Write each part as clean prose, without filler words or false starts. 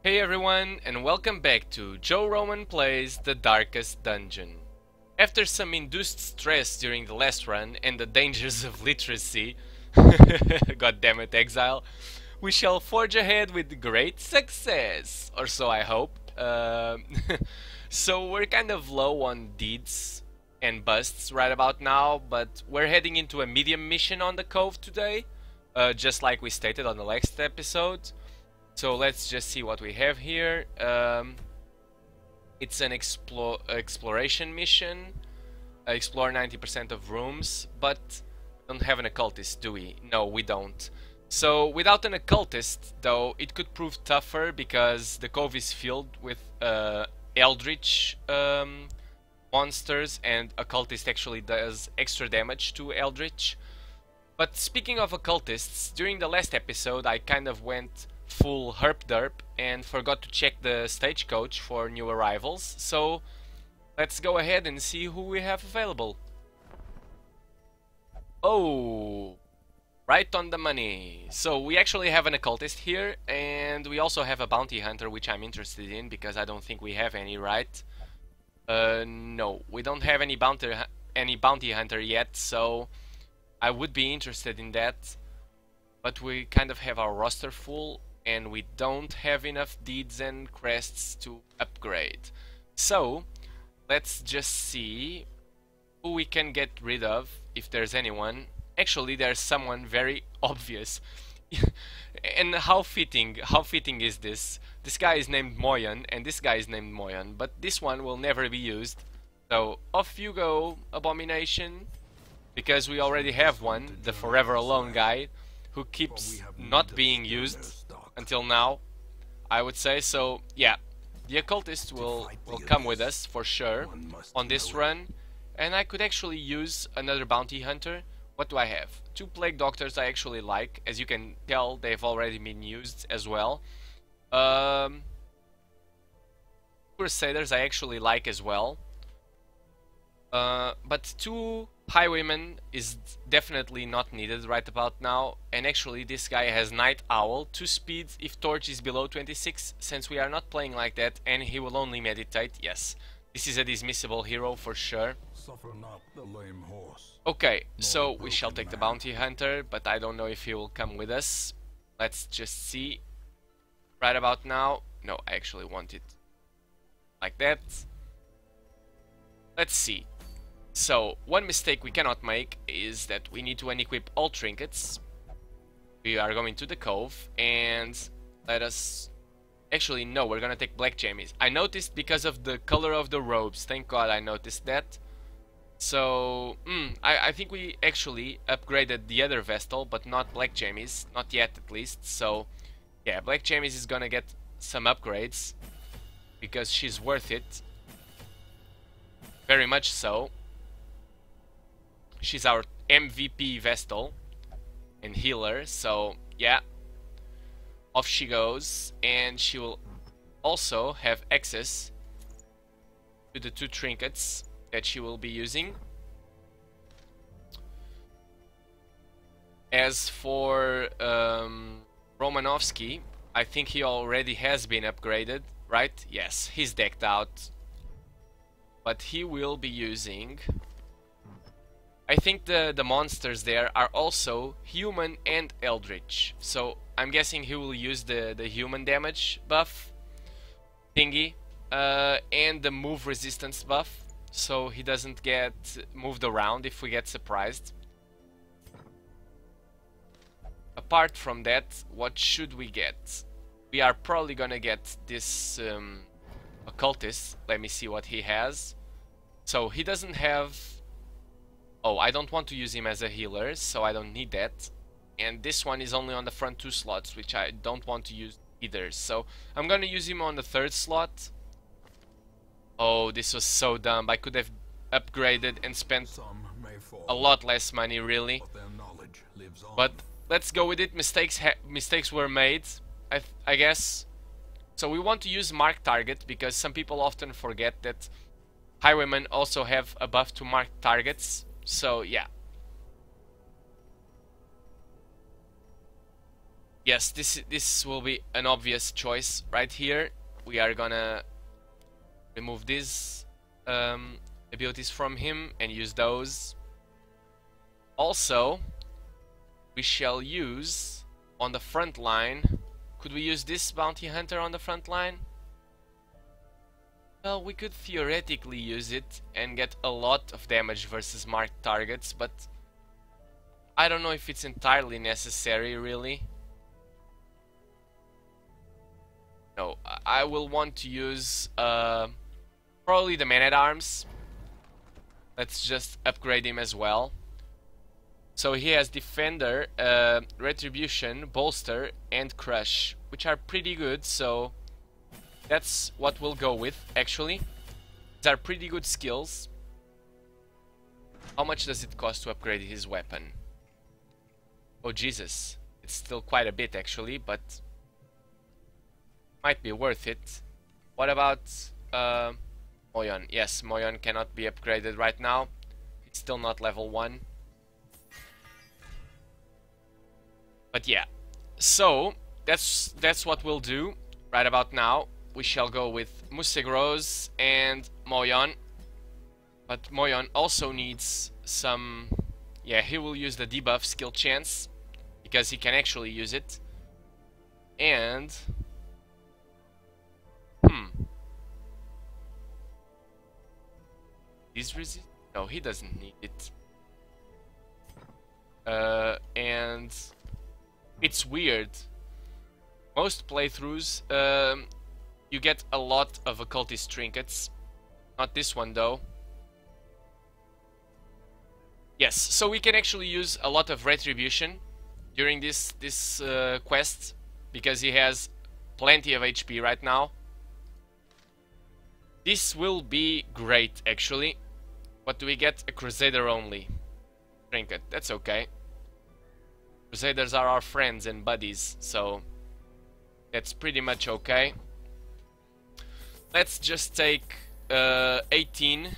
Hey everyone, and welcome back to Joe Roman Plays The Darkest Dungeon. After some induced stress during the last run and the dangers of literacy, god damn it, exile, we shall forge ahead with great success, or so I hope. So we're kind of low on deeds and busts right about now, but we're heading into a medium mission on the Cove today, just like we stated on the last episode. So let's just see what we have here. It's an exploration mission. Explore 90% of rooms, but don't have an occultist, do we? No, we don't. So without an occultist, though, it could prove tougher because the cove is filled with eldritch monsters, and occultist actually does extra damage to eldritch. But speaking of occultists, during the last episode I kind of went full herp derp and forgot to check the stagecoach for new arrivals, so let's go ahead and see who we have available. Oh, right on the money. So we actually have an occultist here, and we also have a bounty hunter, which I'm interested in because I don't think we have any, right? No, we don't have any bounty hunter yet, so I would be interested in that, but we kind of have our roster full and we don't have enough deeds and crests to upgrade. So let's just see who we can get rid of, if there's anyone. Actually, there's someone very obvious. And how fitting is this? This guy is named Moyan and this guy is named Moyan, but this one will never be used. So off you go, Abomination, because we already have one, the Forever Alone guy, who keeps not being used until now, I would say. So yeah, the occultist will come with us for sure on this run, and I could actually use another bounty hunter. What do I have? Two plague doctors I actually like. As you can tell, they've already been used as well. Crusaders I actually like as well. But two highwaymen is definitely not needed right about now, and actually this guy has Night Owl, 2 speeds if torch is below 26, since we are not playing like that, and he will only meditate. Yes, this is a dismissible hero for sure. Suffer not the lame horse. Okay, so we shall take the bounty hunter, but I don't know if he will come with us. Let's just see. Right about now, no, I actually want it like that. Let's see. So, one mistake we cannot make is that we need to unequip all trinkets. We are going to the Cove, and let us... Actually, no, we're gonna take black jammies. I noticed because of the color of the robes. Thank God I noticed that. So, I think we actually upgraded the other Vestal, but not black jammies. Not yet, at least. So, yeah, black jammies is gonna get some upgrades, because she's worth it. Very much so. She's our MVP Vestal and healer, so yeah, off she goes, and she will also have access to the 2 trinkets that she will be using. As for Romanovsky, I think he already has been upgraded, right? Yes, he's decked out, but he will be using... I think the monsters there are also human and eldritch, so I'm guessing he will use the human damage buff thingy and the move resistance buff, so he doesn't get moved around if we get surprised. Apart from that, what should we get? We are probably gonna get this occultist. Let me see what he has. So he doesn't have... Oh, I don't want to use him as a healer, so I don't need that. And this one is only on the front 2 slots, which I don't want to use either. So I'm gonna use him on the 3rd slot. Oh, this was so dumb. I could have upgraded and spent a lot less money, really. But let's go with it. Mistakes were made, I guess. So we want to use mark target, because some people often forget that highwaymen also have a buff to mark targets. So yeah. Yes, this will be an obvious choice right here. We are gonna remove these abilities from him and use those. Also, we shall use on the front line. Could we use this bounty hunter on the front line? Well, we could theoretically use it and get a lot of damage versus marked targets, but I don't know if it's entirely necessary, really. No, I will want to use probably the man-at-arms. Let's just upgrade him as well. So he has Defender, Retribution, Bolster, and Crush, which are pretty good, so that's what we'll go with, actually. These are pretty good skills. How much does it cost to upgrade his weapon? Oh Jesus, it's still quite a bit actually, but might be worth it. What about Moyon? Yes, Moyon cannot be upgraded right now. It's still not level 1. But yeah, so that's what we'll do right about now. We shall go with Musegros and Moyon. But Moyon also needs some... Yeah, he will use the debuff skill chance, because he can actually use it. And... Is resist? No, he doesn't need it. And... It's weird. Most playthroughs, you get a lot of occultist trinkets. Not this one though. Yes, so we can actually use a lot of retribution during this quest, because he has plenty of HP right now. This will be great actually. What do we get? A Crusader only trinket. That's okay. Crusaders are our friends and buddies, so that's pretty much okay. Let's just take 18.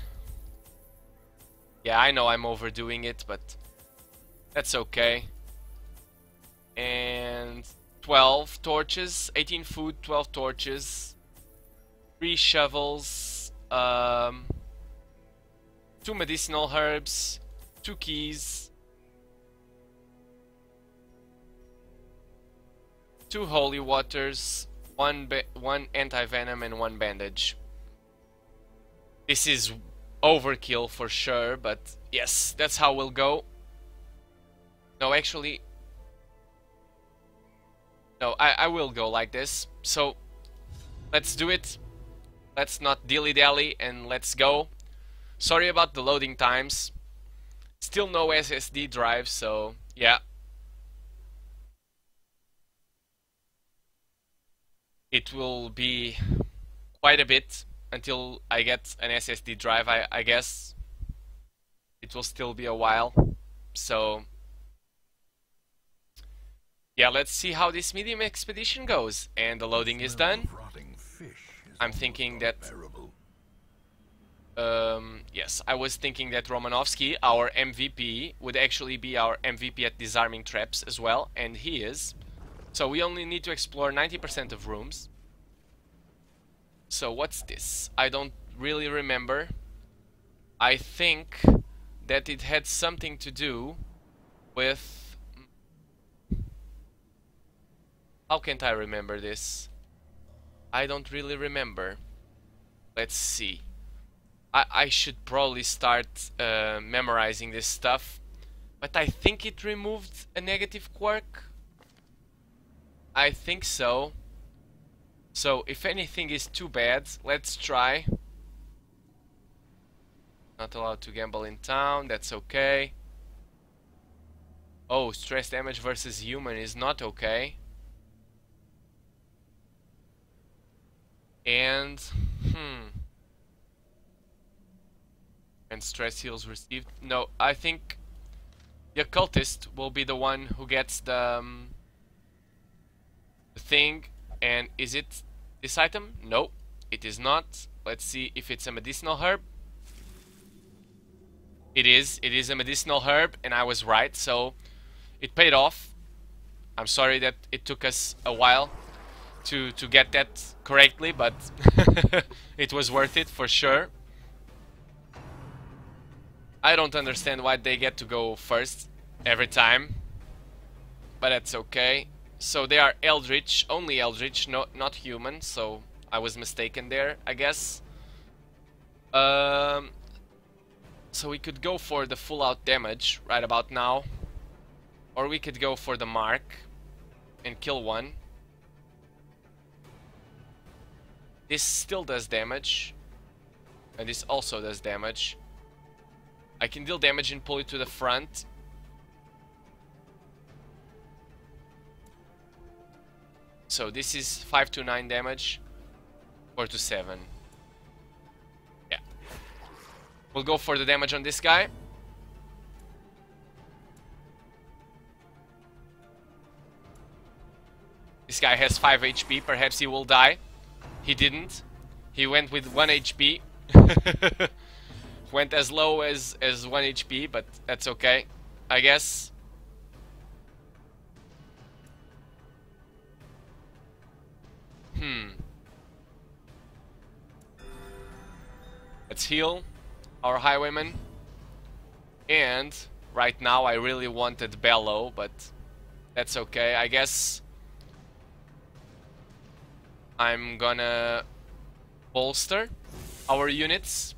Yeah, I know I'm overdoing it, but that's okay. And 12 torches, 18 food, 12 torches, 3 shovels, 2 medicinal herbs, 2 keys, 2 holy waters, 1 anti-venom and 1 bandage. This is overkill for sure, but yes, that's how we'll go. No, actually... No, I will go like this. So, let's do it. Let's not dilly-dally and let's go. Sorry about the loading times. Still no SSD drive, so yeah. It will be quite a bit until I get an SSD drive, I guess. It will still be a while. So, yeah, let's see how this medium expedition goes. And the loading is done. I'm thinking that... yes, I was thinking that Romanovsky, our MVP, would actually be our MVP at disarming traps as well, and he is. So we only need to explore 90% of rooms. So what's this? I don't really remember. I think that it had something to do with... How can't I remember this? I don't really remember. Let's see. I should probably start memorizing this stuff. But I think it removed a negative quirk. I think so. So if anything is too bad, let's try. Not allowed to gamble in town, that's okay. Oh, stress damage versus human is not okay. And and stress heals received. No, I think the occultist will be the one who gets the thing. And is it this item? No, it is not. Let's see if it's a medicinal herb. It is a medicinal herb, and I was right, so it paid off. I'm sorry that it took us a while to get that correctly, but it was worth it for sure. I don't understand why they get to go first every time, but that's okay. So they are eldritch, only eldritch, not human, so I was mistaken there, I guess. So we could go for the full out damage right about now, or we could go for the mark and kill one. This still does damage, and this also does damage. I can deal damage and pull it to the front. So this is 5 to 9 damage, 4 to 7. Yeah. We'll go for the damage on this guy. This guy has 5 HP, perhaps he will die. He didn't. He went with 1 HP. Went as low as 1 HP, but that's okay, I guess. Let's heal our highwayman. And right now I really wanted Bellow, but that's okay. I guess I'm gonna bolster our units,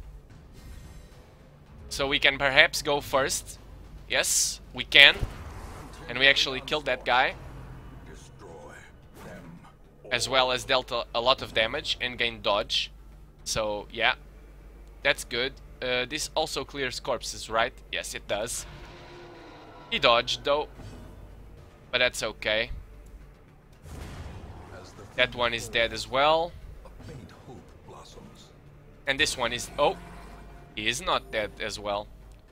so we can perhaps go first. Yes, we can. And we actually killed that guy, as well as dealt a lot of damage and gained dodge. So yeah, that's good. This also clears corpses, right? Yes, it does. He dodged though, but that's okay. That one is dead as well. And this one is... oh, he is not dead as well.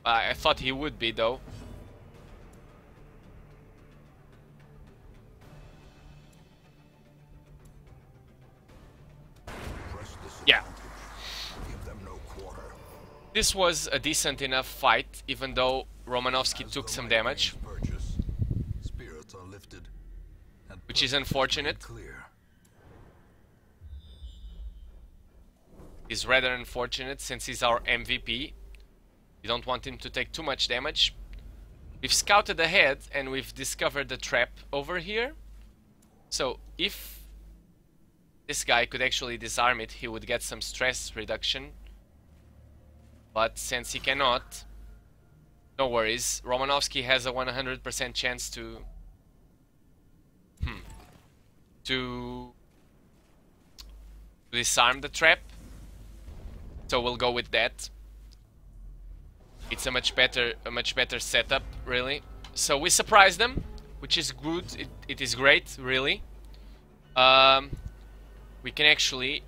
I thought he would be though. Yeah. This was a decent enough fight, even though Romanovsky took some damage, which is unfortunate. Is rather unfortunate since he's our MVP. You don't want him to take too much damage. We've scouted ahead and we've discovered the trap over here. So if this guy could actually disarm it, he would get some stress reduction. But since he cannot, no worries. Romanovsky has a 100% chance to disarm the trap. So we'll go with that. It's a much better setup, really. So we surprised them, which is good. It is great, really. We can actually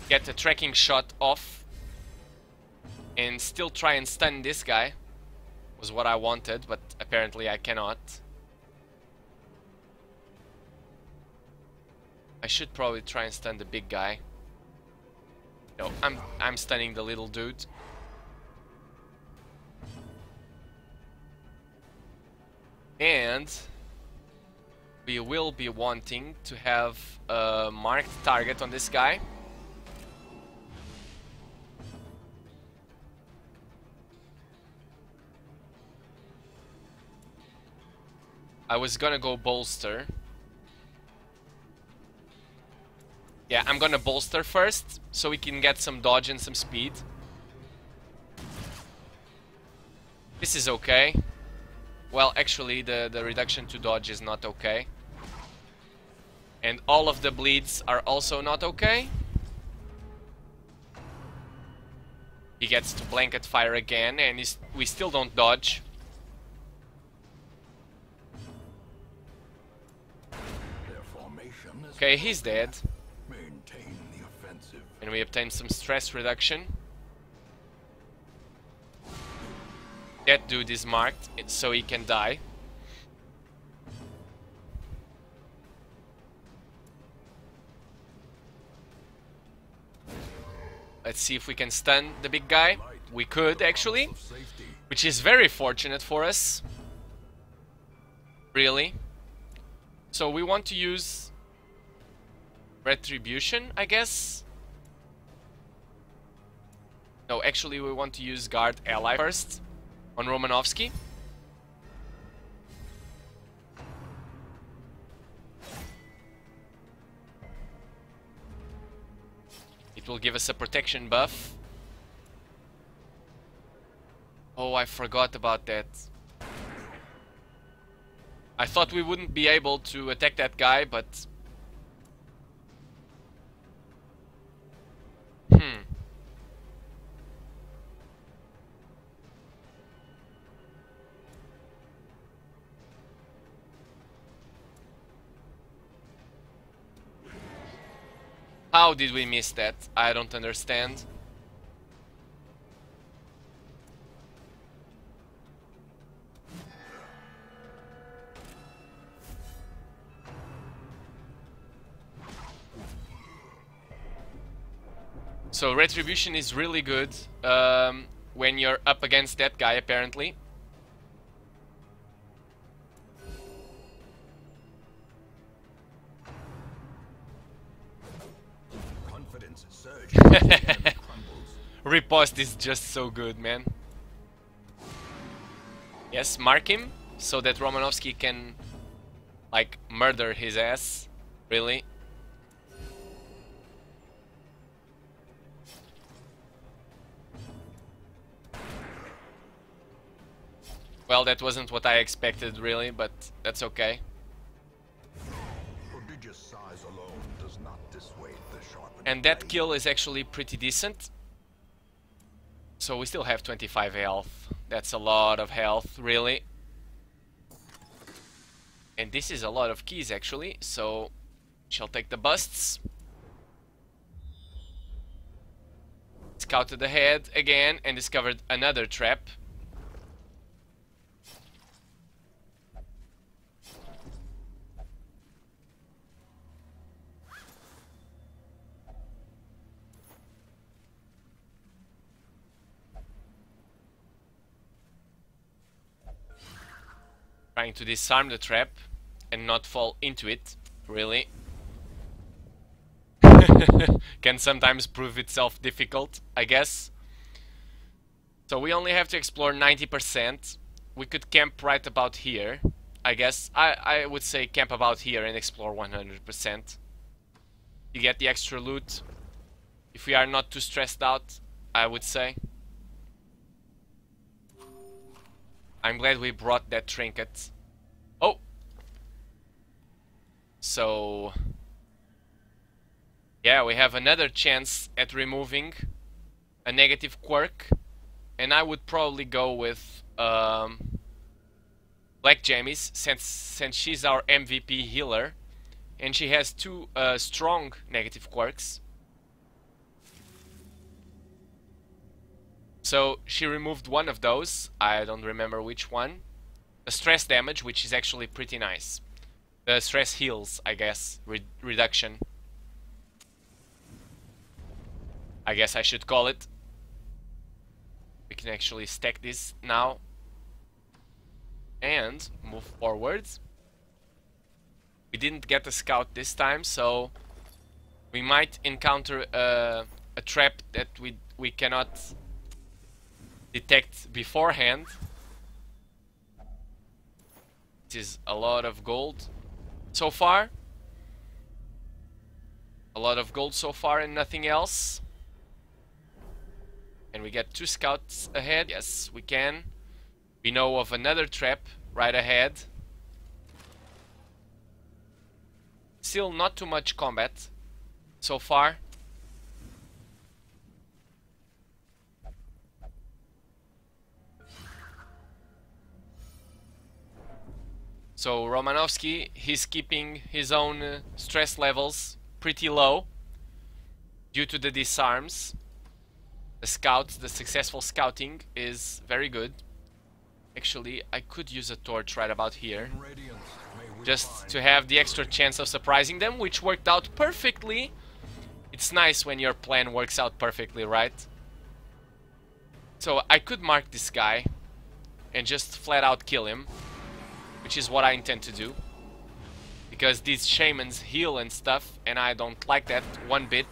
get a tracking shot off and still try and stun this guy. Was what I wanted, but apparently I cannot. I should probably try and stun the big guy. No, I'm stunning the little dude. And we will be wanting to have a marked target on this guy. I was gonna go bolster. Yeah, I'm gonna bolster first, so we can get some dodge and some speed. This is okay. Well, actually, the reduction to dodge is not okay. And all of the bleeds are also not okay. He gets to blanket fire again, and we still don't dodge. Okay, he's dead. And we obtain some stress reduction. That dude is marked, so he can die. Let's see if we can stun the big guy. We could, actually. Which is very fortunate for us. Really? So we want to use Retribution, I guess? No, actually we want to use Guard Ally first on Romanovsky. It will give us a protection buff. Oh, I forgot about that. I thought we wouldn't be able to attack that guy, but... How did we miss that? I don't understand. So Retribution is really good when you're up against that guy, apparently. Confidence surges. Riposte is just so good, man. Yes, mark him so that Romanovsky can, like, murder his ass. Really. Well, that wasn't what I expected, really, but that's okay. Prodigious size alone does not dissuade the sharpened And that blade. kill is actually pretty decent. So we still have 25 health. That's a lot of health, really. And this is a lot of keys, actually, so shall take the busts. Scouted ahead again and discovered another trap. Trying to disarm the trap and not fall into it, really. Can sometimes prove itself difficult, I guess. So we only have to explore 90%. We could camp right about here, I guess. I would say camp about here and explore 100%. You get the extra loot. If we are not too stressed out, I would say. I'm glad we brought that trinket. Oh! So... yeah, we have another chance at removing a negative quirk. And I would probably go with Black Jammies, since she's our MVP healer. And she has two strong negative quirks. So she removed one of those, I don't remember which one. The stress damage, which is actually pretty nice. The stress heals, I guess, reduction. I guess I should call it. We can actually stack this now. And move forward. We didn't get a scout this time, so we might encounter a trap that we cannot detect beforehand. This is a lot of gold so far. A lot of gold so far and nothing else. And we get 2 scouts ahead. Yes, we can. We know of another trap right ahead. Still not too much combat so far. So Romanovsky, he's keeping his own stress levels pretty low due to the disarms. The scouts, the successful scouting is very good. Actually, I could use a torch right about here, just to have the extra chance of surprising them, which worked out perfectly. It's nice when your plan works out perfectly, right? So I could mark this guy and just flat out kill him. which is what I intend to do. Because these shamans heal and stuff, and I don't like that one bit.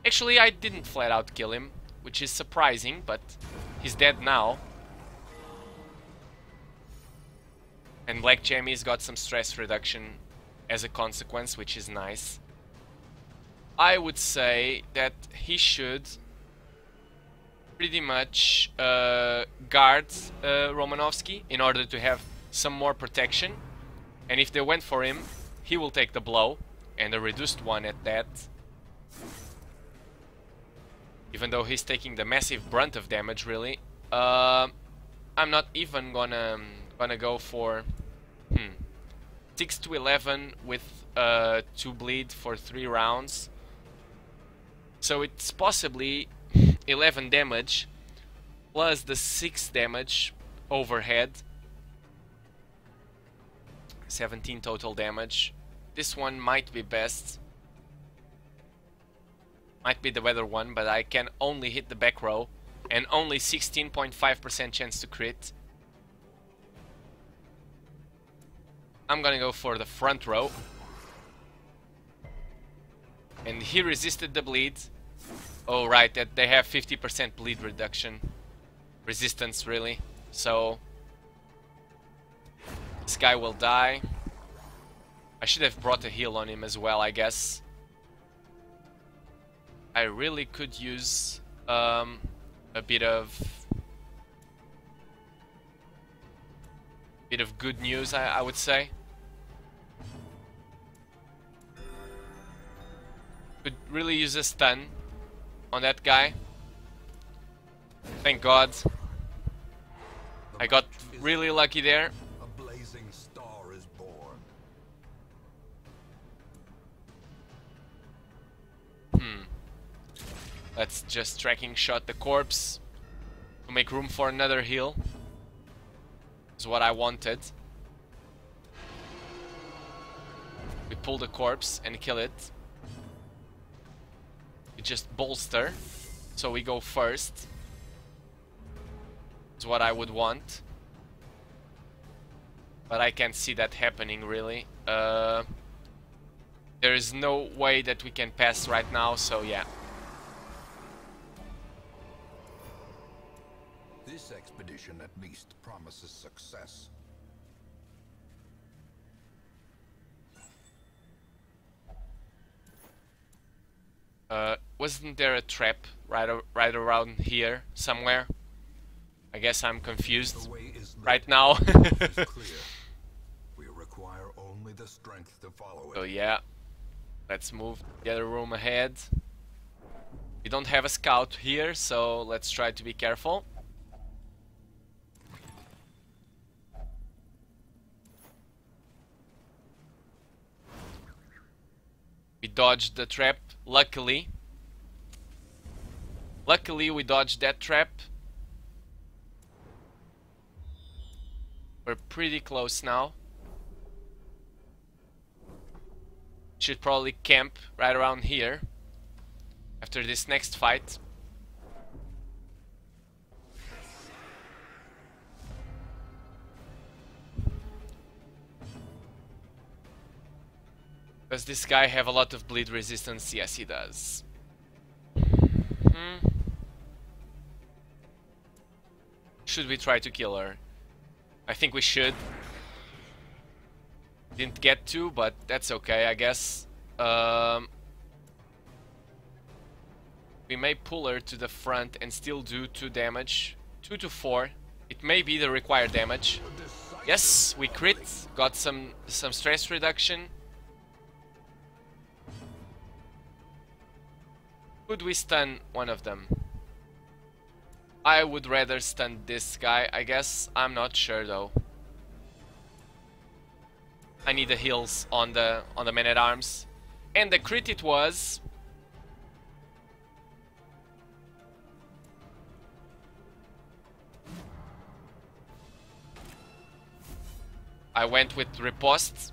Actually, I didn't flat out kill him, which is surprising, but he's dead now. And Black Jammy's got some stress reduction as a consequence, which is nice. I would say that he should pretty much guard Romanovsky in order to have some more protection. And if they went for him, he will take the blow, and a reduced one at that. Even though he's taking the massive brunt of damage, really. I'm not even gonna go for 6 to 11 with 2 bleed for 3 rounds. So it's possibly 11 damage plus the 6 damage overhead. 17 total damage. This one might be best. Might be the better one, but I can only hit the back row and only 16.5% chance to crit. I'm gonna go for the front row. And he resisted the bleed. Oh right, that they have 50% bleed reduction. Resistance really. So this guy will die. I should have brought a heal on him as well, I guess. I really could use a bit of good news, I would say. Could really use a stun on that guy. Thank God. I got really lucky there. A blazing star is born. Let's just tracking shot the corpse to make room for another heal. Is what I wanted. We pull the corpse and kill it. We just bolster, so we go first. Is what I would want. But I can't see that happening really. There is no way that we can pass right now, so yeah. This expedition at least promises success. Wasn't there a trap right around here somewhere? I guess I'm confused right now. Clear. We require only the strength to follow it. So yeah, let's move the other room ahead. We don't have a scout here, so let's try to be careful. We dodged the trap, luckily. Luckily we dodged that trap. We're pretty close now. Should probably camp right around here after this next fight. Does this guy have a lot of bleed resistance? Yes, he does. Should we try to kill her? I think we should. Didn't get to, but that's okay, I guess. We may pull her to the front and still do 2 damage. 2 to 4. It may be the required damage. Yes, we crit. Got some stress reduction. Could we stun one of them? I would rather stun this guy, I guess. I'm not sure though. I need the heals on the man-at-arms. And the crit it was. I went with riposte.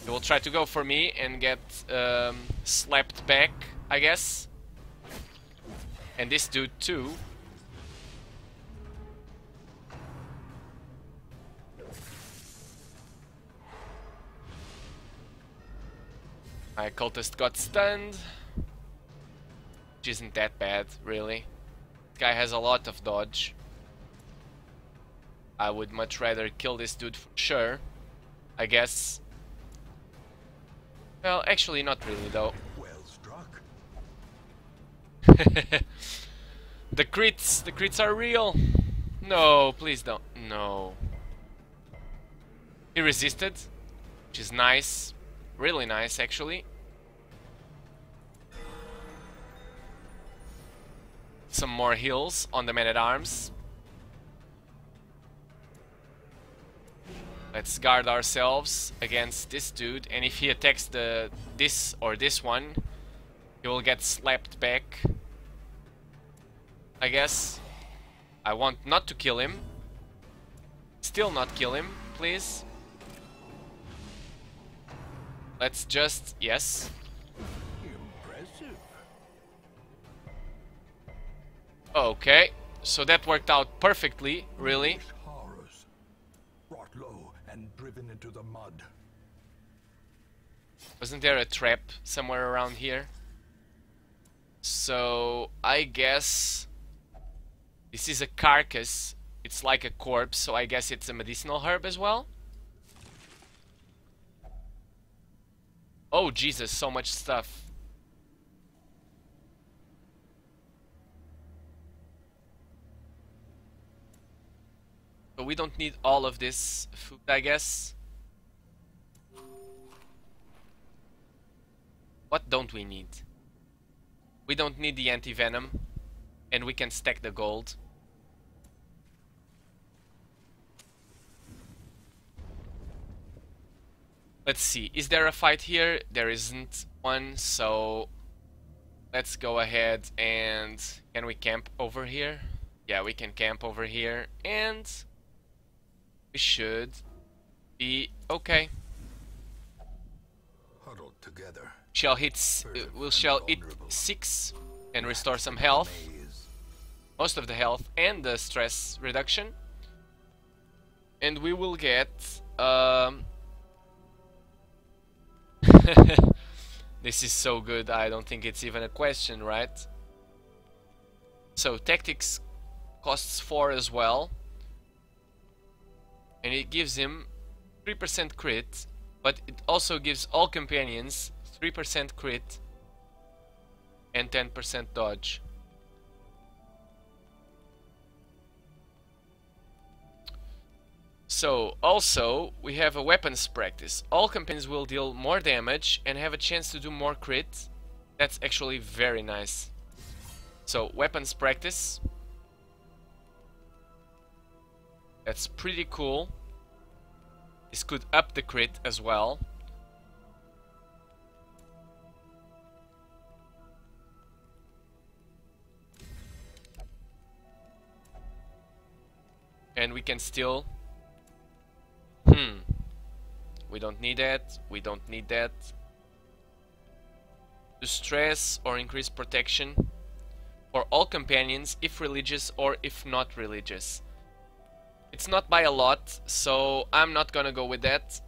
He will try to go for me and get slapped back, I guess. And this dude too. My cultist got stunned. Which isn't that bad, really. This guy has a lot of dodge. I would much rather kill this dude for sure, I guess. Well, actually not really though. Well struck. The crits are real. No, please don't. No. He resisted, which is nice. Really nice, actually. Some more heals on the man-at-arms. Let's guard ourselves against this dude, and if he attacks this one, he will get slapped back. I guess. I want not to kill him. Still not kill him, please. Let's just... yes. Impressive. Okay, so that worked out perfectly, really. Horrors. Brought low and driven into the mud. Wasn't there a trap somewhere around here? So, I guess... this is a carcass. It's like a corpse, so I guess it's a medicinal herb as well? Oh, Jesus, so much stuff. So we don't need all of this food, I guess. What don't we need? We don't need the anti-venom. And we can stack the gold. Let's see, is there a fight here? There isn't one, so let's go ahead and... can we camp over here? Yeah, we can camp over here, and we should be okay. Huddled together. We shall eat 6 and restore some health. Most of the health and the stress reduction. And we will get... this is so good, I don't think it's even a question, right? So, tactics costs 4 as well. And it gives him 3% crit, but it also gives all companions 3% crit and 10% dodge. So, also, we have a weapons practice. All companions will deal more damage and have a chance to do more crit. That's actually very nice. So, weapons practice. That's pretty cool. This could up the crit as well. And we can still... we don't need that. We don't need that. To stress or increase protection for all companions, if religious or if not religious. It's not by a lot, so I'm not gonna go with that.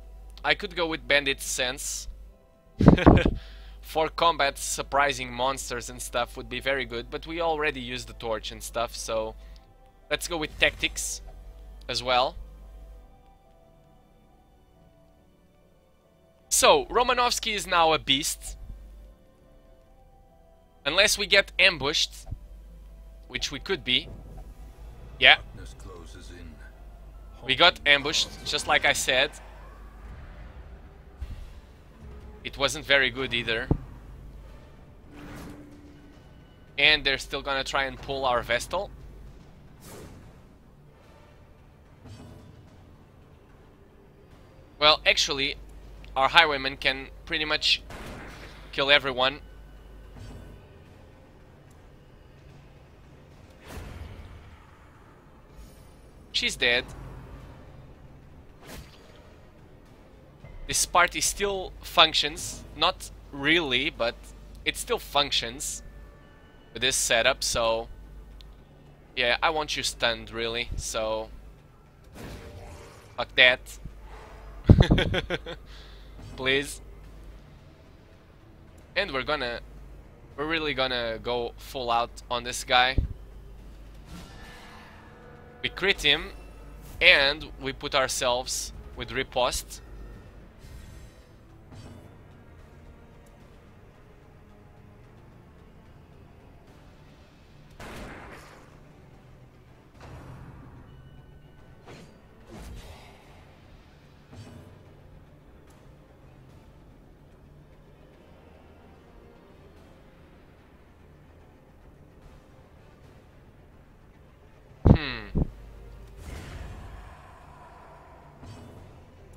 I could go with Bandit's Sense. For combat, surprising monsters and stuff would be very good, but we already used the torch and stuff, so let's go with Tactics as well. So, Romanovsky is now a beast. Unless we get ambushed, which we could be. Yeah. We got ambushed, just like I said. It wasn't very good either. And they're still gonna try and pull our Vestal. Well, actually, our highwayman can pretty much kill everyone. She's dead. This party still functions. Not really, but it still functions with this setup, so... yeah, I want you stunned, really, so... fuck that. Please. And we're really gonna go full out on this guy. We crit him, and we put ourselves with riposte.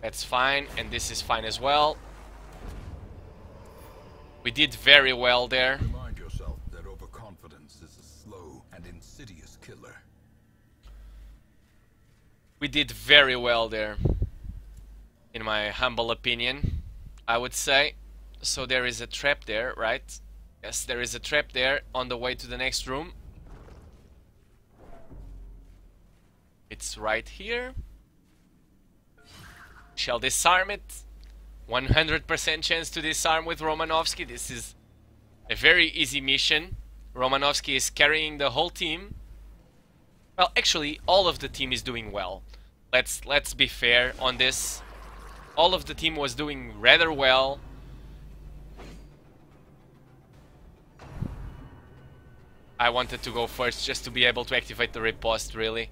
That's fine, and this is fine as well. We did very well there. Remind yourself that overconfidence is a slow and insidious killer. We did very well there, in my humble opinion, I would say. So there is a trap there, right? Yes, there is a trap there on the way to the next room. It's right here. Shall disarm it. 100% chance to disarm with Romanovsky. This is a very easy mission. Romanovsky is carrying the whole team. Well, actually, all of the team is doing well. Let's be fair on this. All of the team was doing rather well. I wanted to go first just to be able to activate the riposte, really.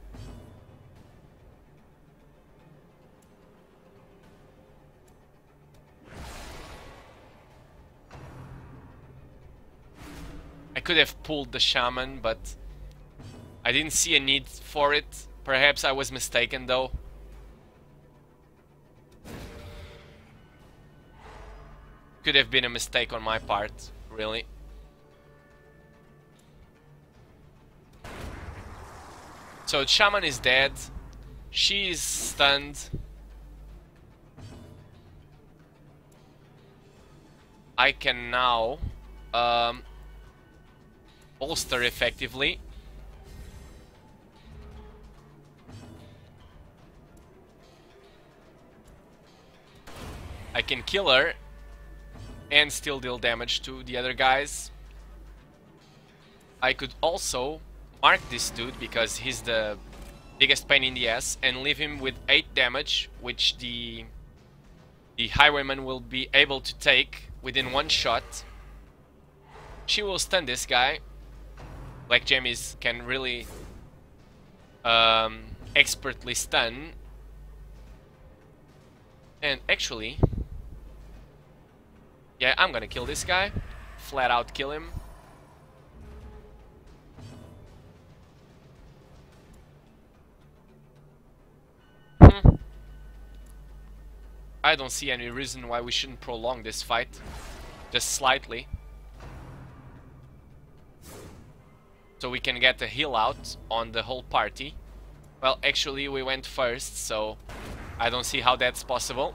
I could have pulled the shaman, but I didn't see a need for it. Perhaps I was mistaken, though. Could have been a mistake on my part, really. So shaman is dead. She is stunned. I can now bolster effectively. I can kill her and still deal damage to the other guys. I could also mark this dude because he's the biggest pain in the ass and leave him with 8 damage, which the highwayman will be able to take within 1 shot. She will stun this guy. Black Jammies can really expertly stun. And actually, yeah, I'm gonna kill this guy. Flat out kill him. I don't see any reason why we shouldn't prolong this fight. Just slightly. So we can get a heal out on the whole party. Well, actually we went first, so I don't see how that's possible.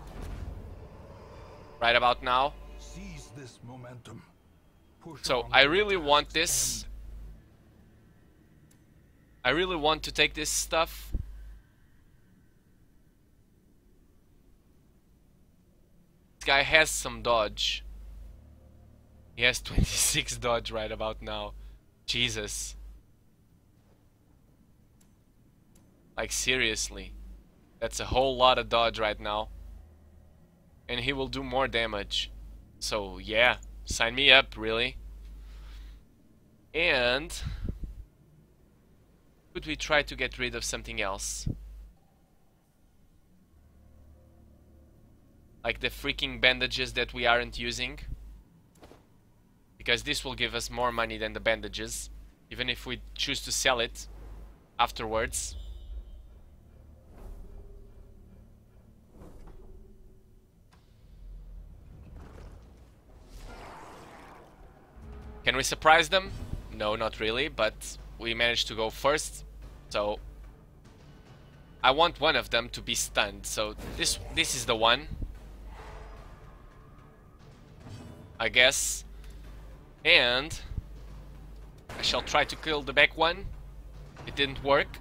Right about now. Seize this momentum. Push So on I to really the want task's this. end. I really want to take this stuff. This guy has some dodge. He has 26 dodge right about now. Jesus. Like seriously. That's a whole lot of dodge right now. And he will do more damage. So yeah, sign me up, really. And could we try to get rid of something else? Like the freaking bandages that we aren't using. Because this will give us more money than the bandages. Even if we choose to sell it afterwards. Can we surprise them? No, not really, but we managed to go first. So I want one of them to be stunned. So this is the one, I guess. And I shall try to kill the back one. It didn't work.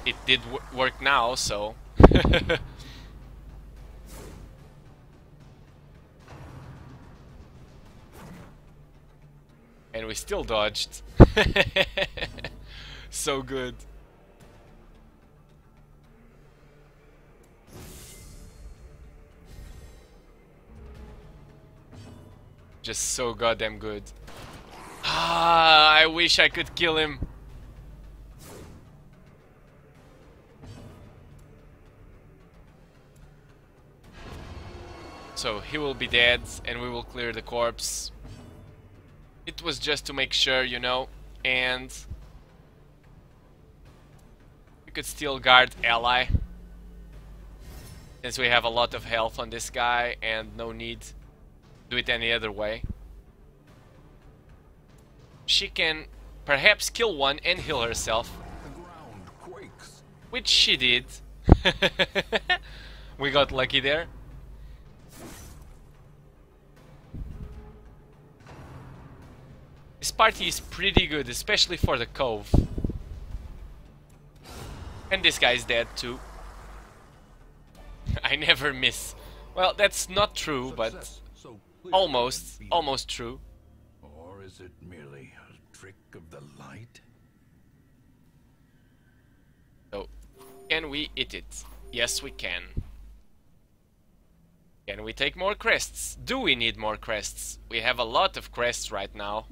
It did work now, so And we still dodged. So good. Just so goddamn good. Ah, I wish I could kill him. So he will be dead and we will clear the corpse. It was just to make sure, you know, and we could still guard ally. Since we have a lot of health on this guy and no need to do it any other way. She can perhaps kill one and heal herself. The ground quakes. Which she did. We got lucky there. This party is pretty good, especially for the Cove. And this guy is dead too. I never miss. Well, that's not true, but So almost true. Or is it merely a trick of the light? So, can we eat it? Yes, we can. Can we take more crests? Do we need more crests? We have a lot of crests right now.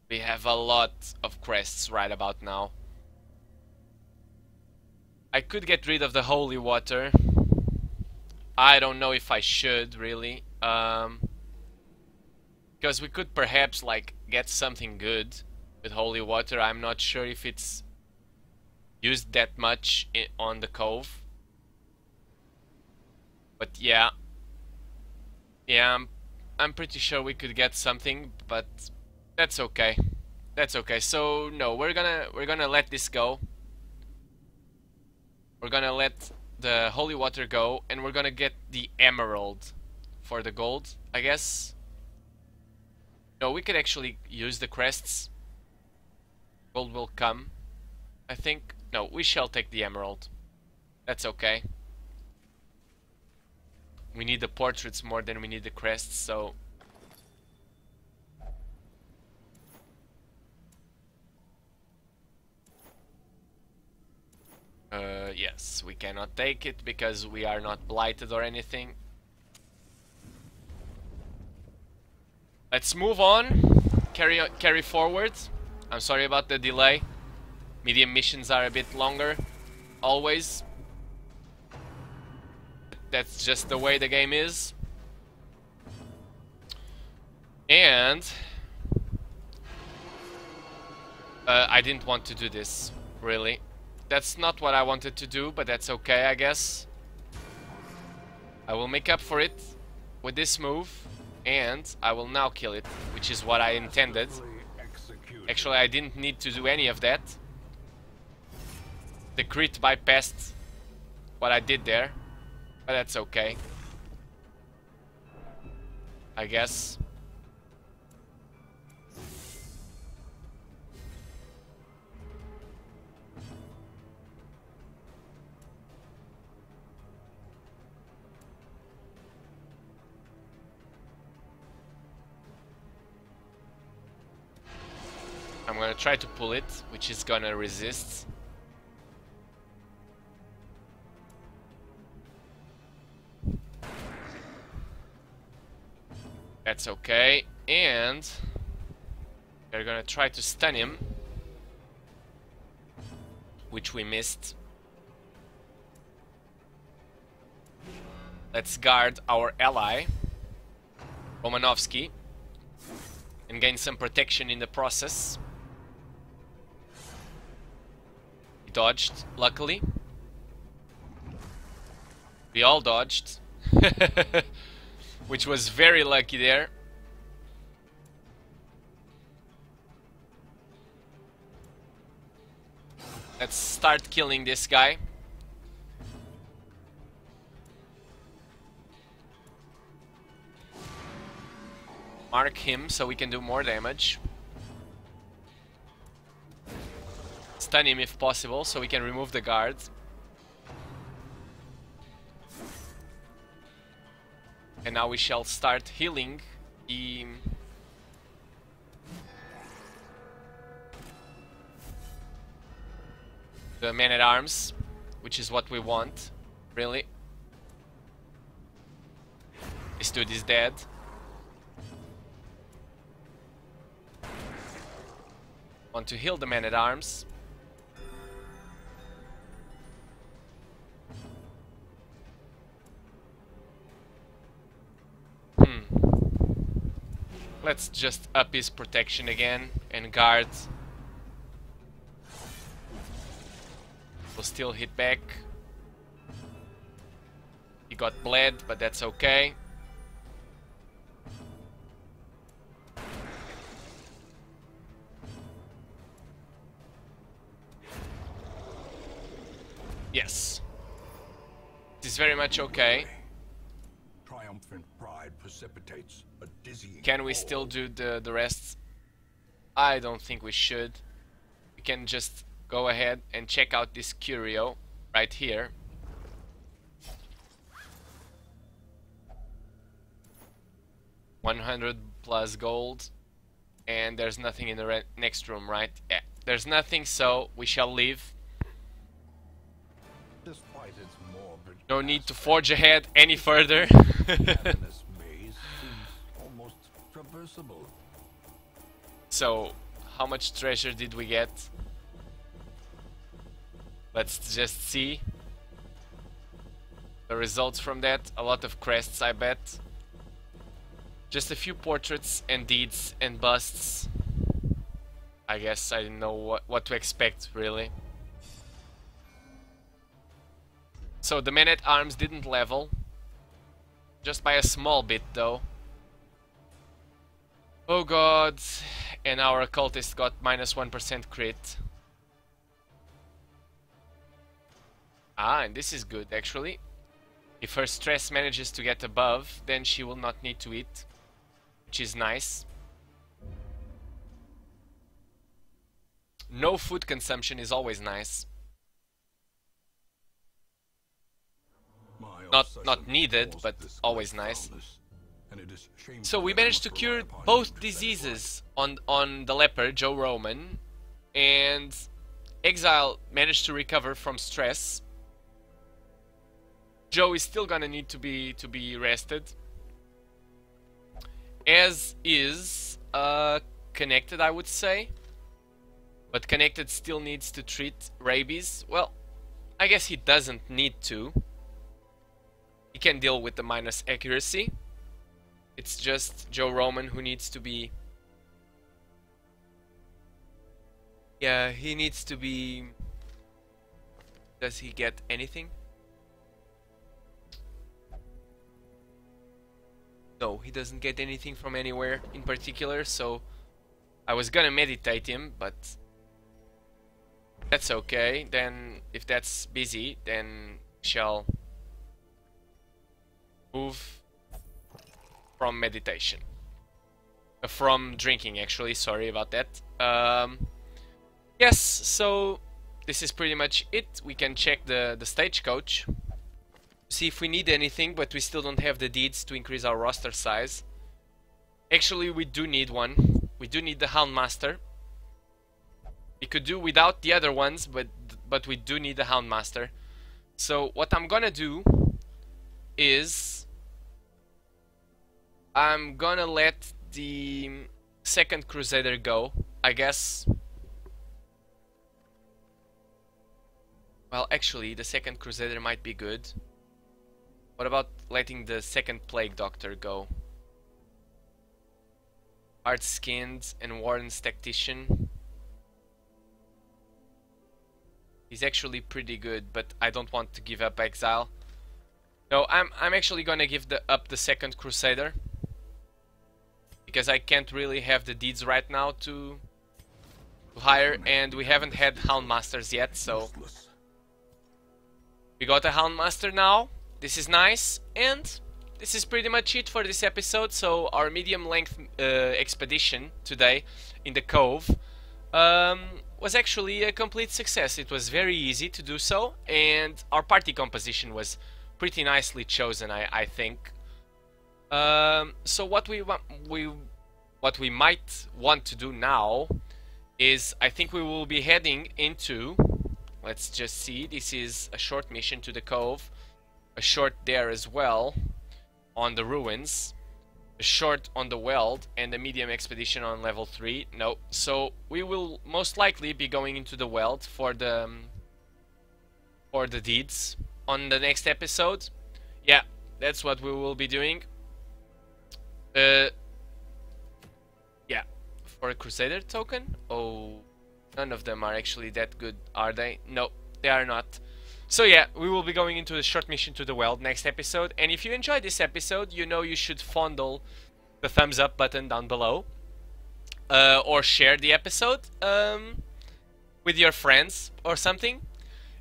We have a lot of crests right about now. I could get rid of the holy water. I don't know if I should, really. Because we could perhaps, like, get something good with holy water. I'm not sure if it's used that much on the Cove. But yeah. Yeah, I'm pretty sure we could get something, but that's okay. That's okay. So no, we're gonna let this go. We're gonna let the holy water go, and we're gonna get the emerald for the gold, I guess. No, we could actually use the crests. Gold will come, I think. No, we shall take the emerald. That's okay. We need the portraits more than we need the crests, so... yes, we cannot take it because we are not blighted or anything. Let's move on. Carry forward. I'm sorry about the delay. Medium missions are a bit longer, always. That's just the way the game is. And I didn't want to do this, really. That's not what I wanted to do, but that's okay, I guess. I will make up for it with this move, and I will now kill it, which is what I intended. Actually, I didn't need to do any of that. The crit bypassed what I did there, but that's okay, I guess. I'm gonna try to pull it, which is gonna resist. That's okay, and we're gonna try to stun him, which we missed. Let's guard our ally, Romanovsky, and gain some protection in the process. He dodged, luckily. We all dodged. Which was very lucky there. Let's start killing this guy. Mark him so we can do more damage. Stun him if possible so we can remove the guard. And now we shall start healing the man-at-arms, which is what we want, really. This dude is dead. Want to heal the man-at-arms. Let's just up his protection again and guard. We'll still hit back. He got bled, but that's okay. Yes. This is very much okay. Triumphant pride precipitates a dizzying. Can we still do the rest? I don't think we should. We can just go ahead and check out this curio right here. $100+ gold, and there's nothing in the next room, right? Yeah, there's nothing, so we shall leave. Despite its morbid No need to forge ahead any further. cavernous maze seems almost traversable. So, how much treasure did we get? Let's just see the results from that. A lot of crests, I bet. Just a few portraits and deeds and busts. I guess I didn't know what to expect, really. So the man-at-arms didn't level. Just by a small bit, though. Oh god. And our occultist got -1% crit. Ah, and this is good, actually. If her stress manages to get above, then she will not need to eat, which is nice. No food consumption is always nice. Not needed, but always nice. So we managed to cure both diseases on the leper, Joe Roman, and Exile managed to recover from stress. Joe is still gonna need to be rested, as is Connected, I would say, but Connected still needs to treat rabies. Well, I guess he doesn't need to. He can deal with the minus accuracy. It's just Joe Roman who needs to be... Yeah, he needs to be... Does he get anything? No, he doesn't get anything from anywhere in particular, so I was gonna meditate him, but that's okay. Then, if that's busy, then shall move from meditation. From drinking, actually, sorry about that. Yes, so this is pretty much it. We can check the stagecoach. See if we need anything, but we still don't have the deeds to increase our roster size. Actually, we do need one. We do need the Houndmaster. We could do without the other ones, but we do need the Houndmaster. So what I'm gonna do is I'm gonna let the second Crusader go, I guess. Well, actually, the second Crusader might be good. What about letting the second Plague Doctor go? Hard-skinned and Warren's Tactician. He's actually pretty good, but I don't want to give up Exile. No, I'm actually gonna give up the second Crusader, because I can't really have the deeds right now to hire, and we haven't had Houndmasters yet, so we got a Houndmaster now. This is nice, and this is pretty much it for this episode. So our medium-length expedition today in the Cove was actually a complete success. It was very easy to do so, and our party composition was pretty nicely chosen, I think. So what we might want to do now is I think we will be heading into, let's just see, this is a short mission to the Cove, a short there as well on the ruins, a short on the Weld, and a medium expedition on level 3. No, so we will most likely be going into the Weld for the deeds on the next episode. Yeah, that's what we will be doing. Yeah, for a Crusader token? Oh, none of them are actually that good, are they? No, they are not. So yeah, we will be going into a short mission to the Weld next episode, and if you enjoyed this episode, you know you should fondle the thumbs up button down below, or share the episode with your friends or something.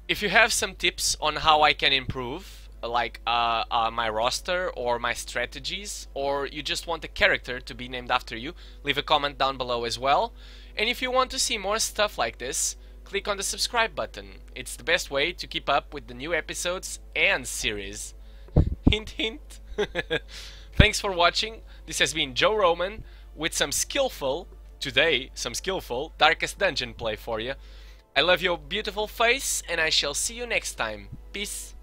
If you have some tips on how I can improve, like my roster or my strategies, or you just want a character to be named after you, leave a comment down below as well. And if you want to see more stuff like this, click on the subscribe button. It's the best way to keep up with the new episodes and series. Hint hint. Thanks for watching. This has been Joe Roman with some skillful Darkest Dungeon play for you. I love your beautiful face, and I shall see you next time. Peace.